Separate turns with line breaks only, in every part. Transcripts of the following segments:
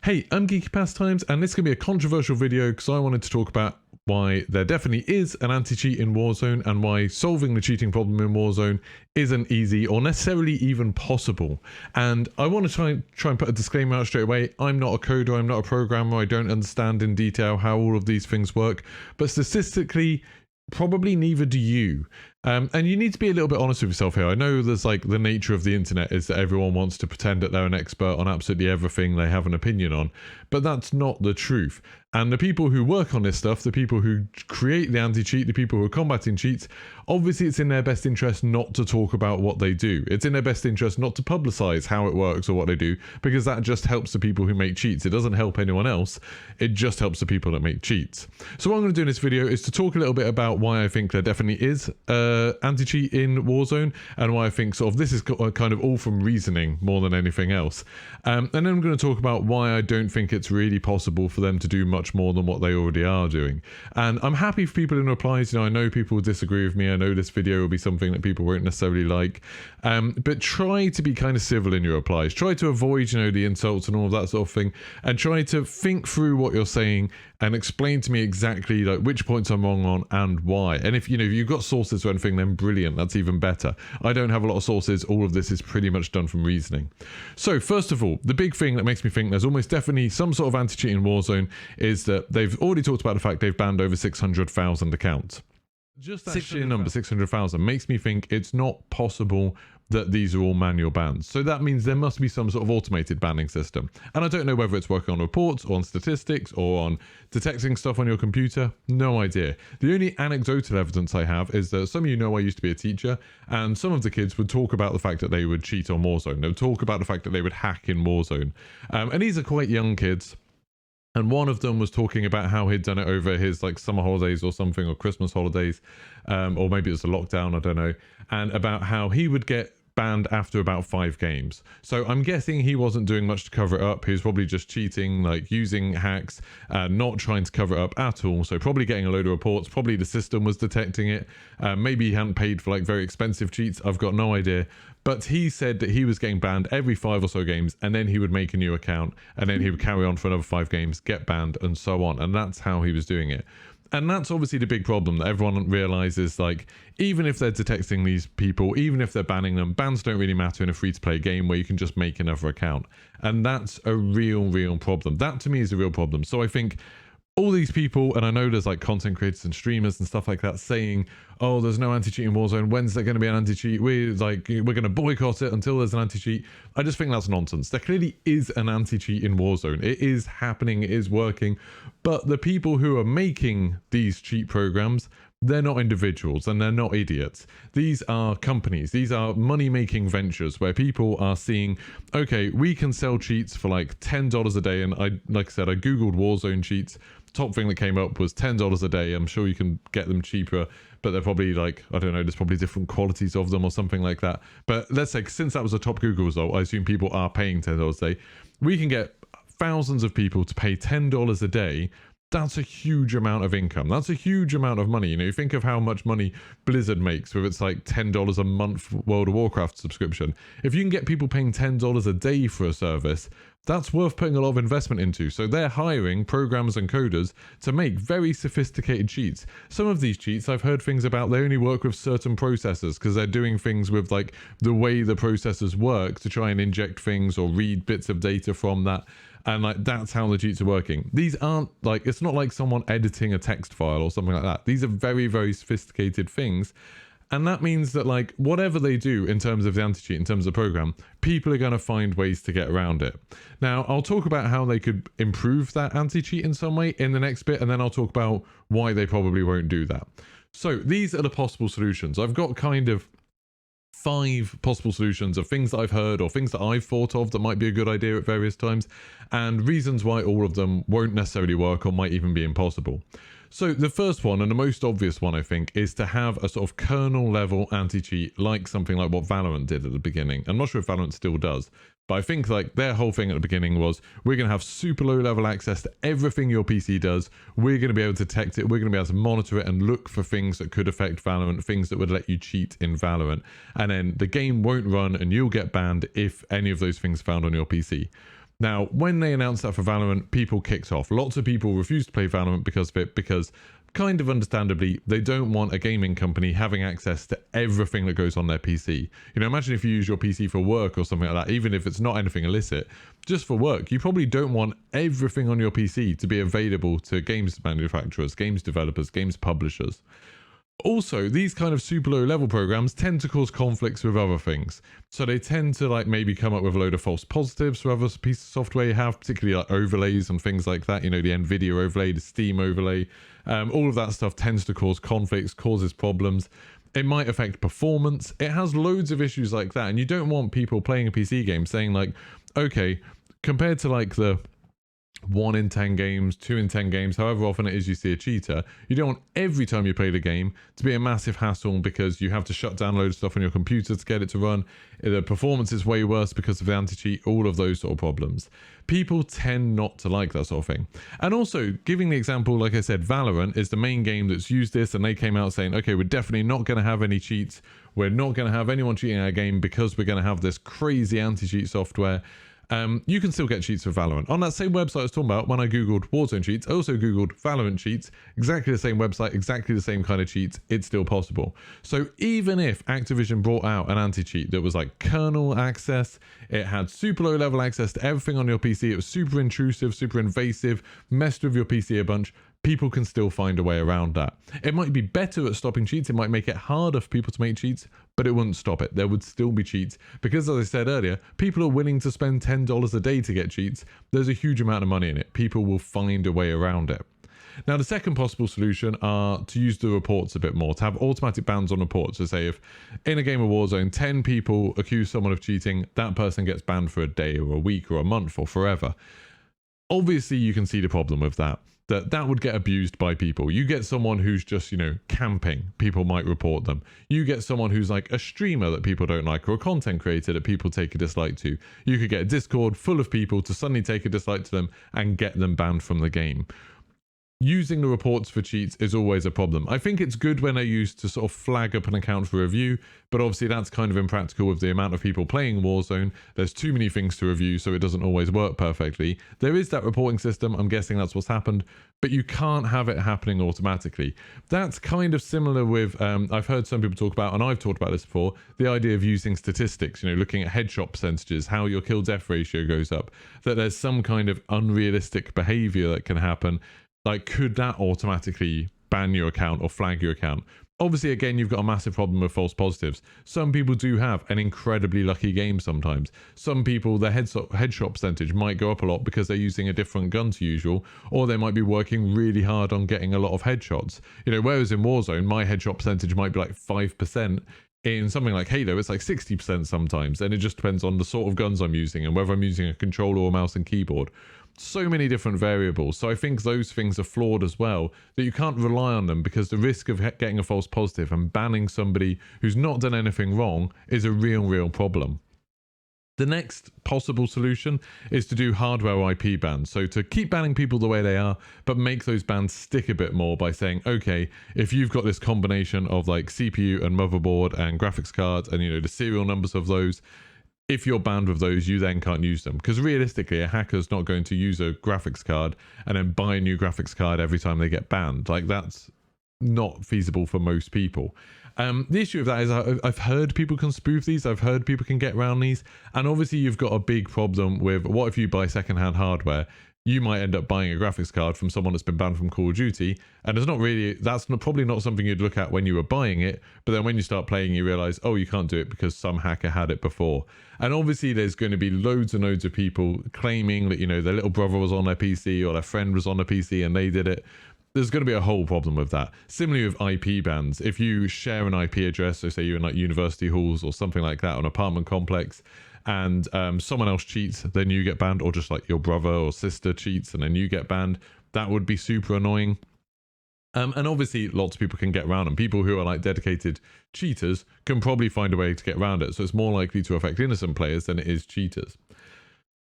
Hey, I'm Geeky Pastimes, and this is going to be a controversial video because I wanted to talk about why there definitely is an anti-cheat in Warzone and why solving the cheating problem in Warzone isn't easy or necessarily even possible. And I want to try and put a disclaimer out straight away. I'm not a coder, I'm not a programmer, I don't understand in detail how all of these things work, but statistically, probably neither do you. And you need to be a little bit honest with yourself here. I know there's like the nature of the internet is that everyone wants to pretend that they're an expert on absolutely everything they have an opinion on, but that's not the truth. And the people who work on this stuff, the people who create the anti-cheat, the people who are combating cheats, obviously it's in their best interest not to talk about what they do. It's in their best interest not to publicize how it works or what they do, because that just helps the people who make cheats. It doesn't help anyone else. It just helps the people that make cheats. So what I'm going to do in this video is to talk a little bit about why I think there definitely is anti-cheat in Warzone, and why I think sort of this is kind of all from reasoning more than anything else. And then I'm going to talk about why I don't think it's really possible for them to do much more than what they already are doing. And I'm happy for people in replies. You know, I know people will disagree with me. I know this video will be something that people won't necessarily like. But try to be kind of civil in your replies. Try to avoid, you know, the insults and all of that sort of thing, and try to think through what you're saying and explain to me exactly like which points I'm wrong on and why. And if you know, if you've got sources or anything, then brilliant, that's even better. I don't have a lot of sources. All of this is pretty much done from reasoning. So first of all, the big thing that makes me think there's almost definitely some sort of anti-cheat in Warzone is that they've already talked about the fact they've banned over 600,000 accounts. Just that sheer number, 600,000, makes me think it's not possible that these are all manual bans. So that means there must be some sort of automated banning system. And I don't know whether it's working on reports or on statistics or on detecting stuff on your computer. No idea. The only anecdotal evidence I have is that some of you know I used to be a teacher, and some of the kids would talk about the fact that they would cheat on Warzone. They would talk about the fact that they would hack in Warzone. And these are quite young kids. And one of them was talking about how he'd done it over his like summer holidays or something, or Christmas holidays, or maybe it was a lockdown, I don't know, and about how he would get banned after about 5 games. So I'm guessing he wasn't doing much to cover it up. He was probably just cheating, like using hacks, not trying to cover it up at all. So probably getting a load of reports. Probably the system was detecting it. Maybe he hadn't paid for like very expensive cheats. I've got no idea. But he said that he was getting banned every 5 or so games, and then he would make a new account, and then he would carry on for another 5 games, get banned, and so on. And that's how he was doing it. And that's obviously the big problem that everyone realizes, like, even if they're detecting these people, even if they're banning them, bans don't really matter in a free-to-play game where you can just make another account. And that's a real problem. That to me is a real problem. So I think all these people, and I know there's like content creators and streamers and stuff like that saying, oh, there's no anti-cheat in Warzone. When's there going to be an anti-cheat? We're going to boycott it until there's an anti-cheat. I just think that's nonsense. There clearly is an anti-cheat in Warzone. It is happening. It is working. But the people who are making these cheat programs, they're not individuals and they're not idiots. These are companies. These are money-making ventures where people are seeing, okay, we can sell cheats for like $10 a day. And like I said, I Googled Warzone cheats. Top thing that came up was $10 a day. I'm sure you can get them cheaper, but they're probably like, I don't know, there's probably different qualities of them or something like that. But let's say, since that was a top Google result, I assume people are paying $10 a day. We can get thousands of people to pay $10 a day. That's a huge amount of income. That's a huge amount of money. You know, you think of how much money Blizzard makes with its like $10 a month World of Warcraft subscription. If you can get people paying $10 a day for a service, that's worth putting a lot of investment into. So they're hiring programmers and coders to make very sophisticated cheats. Some of these cheats, I've heard things about, they only work with certain processors because they're doing things with like the way the processors work to try and inject things or read bits of data from that. And like, that's how the cheats are working. These aren't like, it's not like someone editing a text file or something like that. These are very sophisticated things. And that means that like whatever they do in terms of the anti-cheat, in terms of the program, people are going to find ways to get around it. Now, I'll talk about how they could improve that anti-cheat in some way in the next bit, and then I'll talk about why they probably won't do that. So these are the possible solutions. I've got kind of 5 possible solutions of things that I've heard or things that I've thought of that might be a good idea at various times, and reasons why all of them won't necessarily work or might even be impossible. So the first one, and the most obvious one, I think, is to have a sort of kernel level anti-cheat, like something like what Valorant did at the beginning. I'm not sure if Valorant still does, but I think like their whole thing at the beginning was, we're going to have super low level access to everything your PC does. We're going to be able to detect it. We're going to be able to monitor it and look for things that could affect Valorant, things that would let you cheat in Valorant. And then the game won't run and you'll get banned if any of those things are found on your PC. Now, when they announced that for Valorant, people kicked off. Lots of people refused to play Valorant because of it, because kind of understandably, they don't want a gaming company having access to everything that goes on their PC. You know, imagine if you use your PC for work or something like that, even if it's not anything illicit, just for work, you probably don't want everything on your PC to be available to games manufacturers, games developers, games publishers. Also, these kind of super low level programs tend to cause conflicts with other things. So they tend to like maybe come up with a load of false positives for other pieces of software you have, particularly like overlays and things like that. You know, the NVIDIA overlay, the Steam overlay, all of that stuff tends to cause conflicts, causes problems. It might affect performance. It has loads of issues like that. And you don't want people playing a PC game saying like, okay, compared to like the 1 in 10 games, 2 in 10 games, however often it is you see a cheater, you don't want every time you play the game to be a massive hassle because you have to shut down loads of stuff on your computer to get it to run. The performance is way worse because of the anti-cheat, all of those sort of problems. People tend not to like that sort of thing. And also, giving the example, like I said, Valorant is the main game that's used this, and they came out saying, okay, we're definitely not going to have any cheats. We're not going to have anyone cheating our game because we're going to have this crazy anti-cheat software. You can still get cheats for Valorant. On that same website I was talking about, when I googled Warzone cheats, I also googled Valorant cheats, exactly the same website, exactly the same kind of cheats, it's still possible. So even if Activision brought out an anti-cheat that was like kernel access, it had super low level access to everything on your PC, it was super intrusive, super invasive, messed with your PC a bunch, people can still find a way around that. It might be better at stopping cheats, it might make it harder for people to make cheats, but it wouldn't stop it. There would still be cheats because, as I said earlier, people are willing to spend $10 a day to get cheats. There's a huge amount of money in it. People will find a way around it. Now, the second possible solution are to use the reports a bit more, to have automatic bans on reports. So say if in a game of Warzone, 10 people accuse someone of cheating, that person gets banned for a day or a week or a month or forever. Obviously, you can see the problem with that. That would get abused by people. You get someone who's just, you know, camping, people might report them. You get someone who's like a streamer that people don't like, or a content creator that people take a dislike to. You could get a Discord full of people to suddenly take a dislike to them and get them banned from the game. Using the reports for cheats is always a problem. I think it's good when they're used to sort of flag up an account for review, but obviously that's kind of impractical with the amount of people playing Warzone. There's too many things to review, so it doesn't always work perfectly. There is that reporting system, I'm guessing that's what's happened, but you can't have it happening automatically. That's kind of similar with, I've heard some people talk about, and I've talked about this before, the idea of using statistics, you know, looking at headshot percentages, how your kill death ratio goes up, that there's some kind of unrealistic behavior that can happen. Like, could that automatically ban your account or flag your account? Obviously, again, you've got a massive problem with false positives. Some people do have an incredibly lucky game sometimes. Some people, their headshot percentage might go up a lot because they're using a different gun to usual, or they might be working really hard on getting a lot of headshots. You know, whereas in Warzone, my headshot percentage might be like 5%. In something like Halo, it's like 60% sometimes, and it just depends on the sort of guns I'm using and whether I'm using a controller or mouse and keyboard. So many different variables. So I think those things are flawed as well, that you can't rely on them, because the risk of getting a false positive and banning somebody who's not done anything wrong is a real problem. The next possible solution is to do hardware IP bans. So to keep banning people the way they are, but make those bans stick a bit more by saying, okay, if you've got this combination of like CPU and motherboard and graphics cards and, you know, the serial numbers of those, if you're banned with those, you then can't use them. Because realistically, a hacker's not going to use a graphics card and then buy a new graphics card every time they get banned. Like, that's not feasible for most people. The issue of that is I've heard people can spoof these. I've heard people can get around these. And obviously you've got a big problem with, what if you buy secondhand hardware? You might end up buying a graphics card from someone that's been banned from Call of Duty. And it's not really, probably not something you'd look at when you were buying it. But then when you start playing, you realize, oh, you can't do it because some hacker had it before. And obviously there's going to be loads and loads of people claiming that, you know, their little brother was on their PC or their friend was on a PC and they did it. There's going to be a whole problem with that. Similarly with IP bans, if you share an IP address, so say you're in like university halls or something like that, or an apartment complex, and someone else cheats, then you get banned, or just like your brother or sister cheats and then you get banned, that would be super annoying. And obviously lots of people can get around them. People who are like dedicated cheaters can probably find a way to get around it. So it's more likely to affect innocent players than it is cheaters.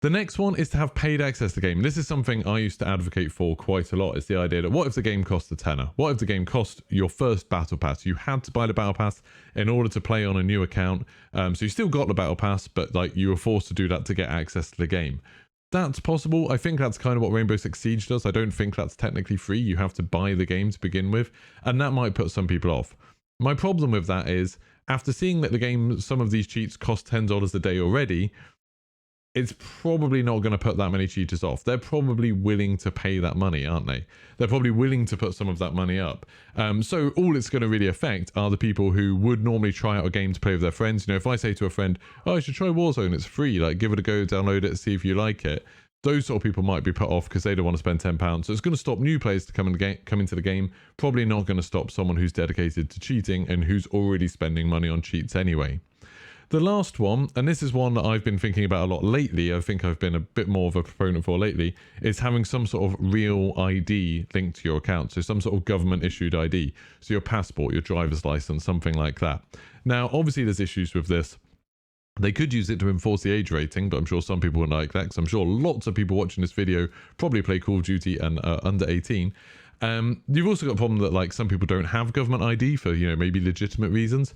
The next one is to have paid access to the game. This is something I used to advocate for quite a lot. It's the idea that what if the game cost a tenner? What if the game cost your first battle pass? You had to buy the battle pass in order to play on a new account. So you still got the battle pass, but like you were forced to do that to get access to the game. That's possible. I think that's kind of what Rainbow Six Siege does. I don't think that's technically free. You have to buy the game to begin with, and that might put some people off. My problem with that is, after seeing that the game, some of these cheats cost $10 a day already, it's probably not going to put that many cheaters off. They're probably willing to pay that money, aren't they? They're probably willing to put some of that money up. So all it's going to really affect are the people who would normally try out a game to play with their friends. You know, if I say to a friend, oh, you should try Warzone, it's free, like give it a go, download it, see if you like it. Those sort of people might be put off because they don't want to spend £10. So it's going to stop new players to come into the game. Probably not going to stop someone who's dedicated to cheating and who's already spending money on cheats anyway. The last one, and this is one that I've been thinking about a lot lately, I think I've been a bit more of a proponent for lately, is having some sort of real ID linked to your account. So some sort of government issued ID. So your passport, your driver's license, something like that. Now, obviously there's issues with this. They could use it to enforce the age rating, but I'm sure some people wouldn't like that, because I'm sure lots of people watching this video probably play Call of Duty and are under 18. You've also got a problem that, like, some people don't have government ID for, you know, maybe legitimate reasons.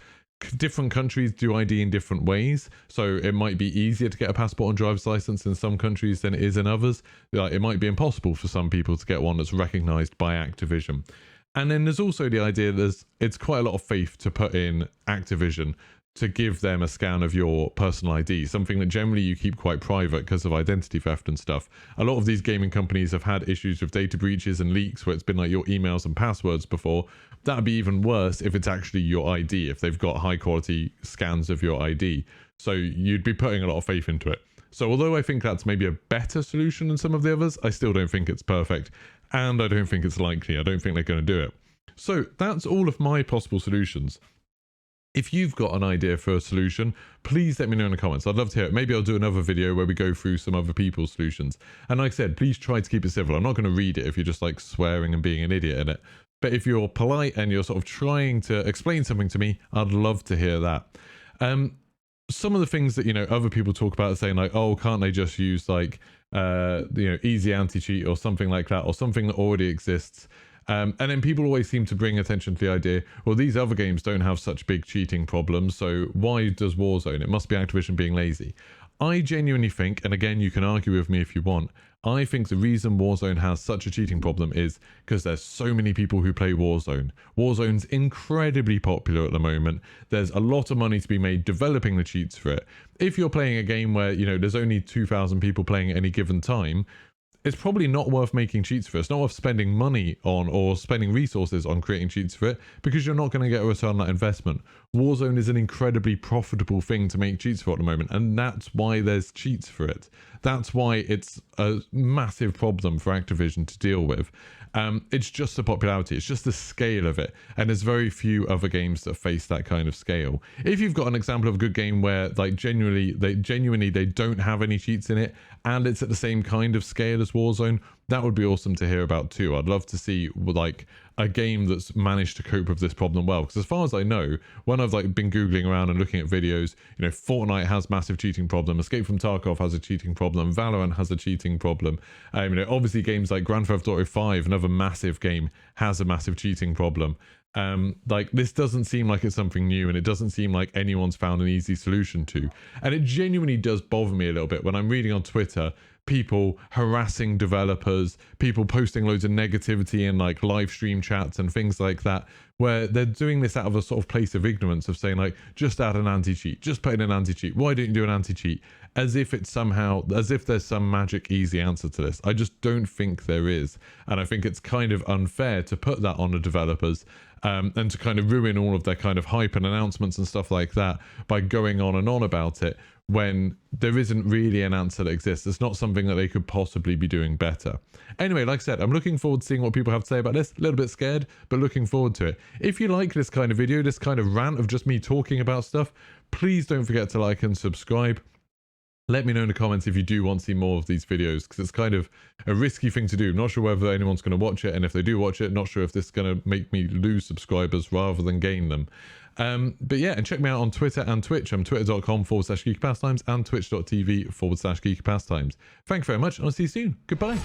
Different countries do ID in different ways, so it might be easier to get a passport and driver's license in some countries than it is in others. Like, it might be impossible for some people to get one that's recognized by Activision. And then there's also the idea that it's quite a lot of faith to put in Activision to give them a scan of your personal ID, something that generally you keep quite private because of identity theft and stuff. A lot of these gaming companies have had issues with data breaches and leaks where it's been like your emails and passwords before. That'd be even worse if it's actually your ID, if they've got high quality scans of your ID. So you'd be putting a lot of faith into it. So although I think that's maybe a better solution than some of the others, I still don't think it's perfect. And I don't think it's likely. I don't think they're going to do it. So that's all of my possible solutions. If you've got an idea for a solution, please let me know in the comments. I'd love to hear it. Maybe I'll do another video where we go through some other people's solutions. And like I said, please try to keep it civil. I'm not going to read it if you're just like swearing and being an idiot in it. But if you're polite and you're sort of trying to explain something to me, I'd love to hear that. Some of the things that, you know, other people talk about are saying like, oh, can't they just use like, you know, easy anti-cheat or something like that, or something that already exists. And then people always seem to bring attention to the idea, well, these other games don't have such big cheating problems, so why does Warzone? It must be Activision being lazy. I genuinely think, and again, you can argue with me if you want, I think the reason Warzone has such a cheating problem is because there's so many people who play Warzone. Warzone's incredibly popular at the moment. There's a lot of money to be made developing the cheats for it. If you're playing a game where, you know, there's only 2,000 people playing at any given time, it's probably not worth making cheats for it. It's not worth spending money on or spending resources on creating cheats for it, because you're not going to get a return on that investment. Warzone is an incredibly profitable thing to make cheats for at the moment, and that's why there's cheats for it. That's why it's a massive problem for Activision to deal with. It's just the popularity, it's just the scale of it, and there's very few other games that face that kind of scale. If you've got an example of a good game where like genuinely they don't have any cheats in it and it's at the same kind of scale as Warzone, that would be awesome to hear about too. I'd love to see like a game that's managed to cope with this problem well, because as far as I know, when I've like been googling around and looking at videos, you know, Fortnite has massive cheating problem, Escape from Tarkov has a cheating problem, Valorant has a cheating problem. You know, obviously games like Grand Theft Auto 5, another massive game, has a massive cheating problem. Like, this doesn't seem like it's something new, and it doesn't seem like anyone's found an easy solution to. And it genuinely does bother me a little bit when I'm reading on Twitter people harassing developers, people posting loads of negativity in like live stream chats and things like that, where they're doing this out of a sort of place of ignorance of saying like, just add an anti-cheat, just put in an anti-cheat, why don't you do an anti-cheat? As if it's somehow, as if there's some magic easy answer to this. I just don't think there is. And I think it's kind of unfair to put that on the developers, and to kind of ruin all of their kind of hype and announcements and stuff like that by going on and on about it, when there isn't really an answer that exists. It's not something that they could possibly be doing better. Anyway, like I said, I'm looking forward to seeing what people have to say about this. A little bit scared, but looking forward to it. If you like this kind of video, this kind of rant of just me talking about stuff, please don't forget to like and subscribe. Let me know in the comments if you do want to see more of these videos, because it's kind of a risky thing to do. Not sure whether anyone's going to watch it, and if they do watch it, not sure if this is going to make me lose subscribers rather than gain them. But yeah, and check me out on Twitter and Twitch. I'm twitter.com/Geeky Pastimes and twitch.tv/Geeky Pastimes. Thank you very much, and I'll see you soon. Goodbye.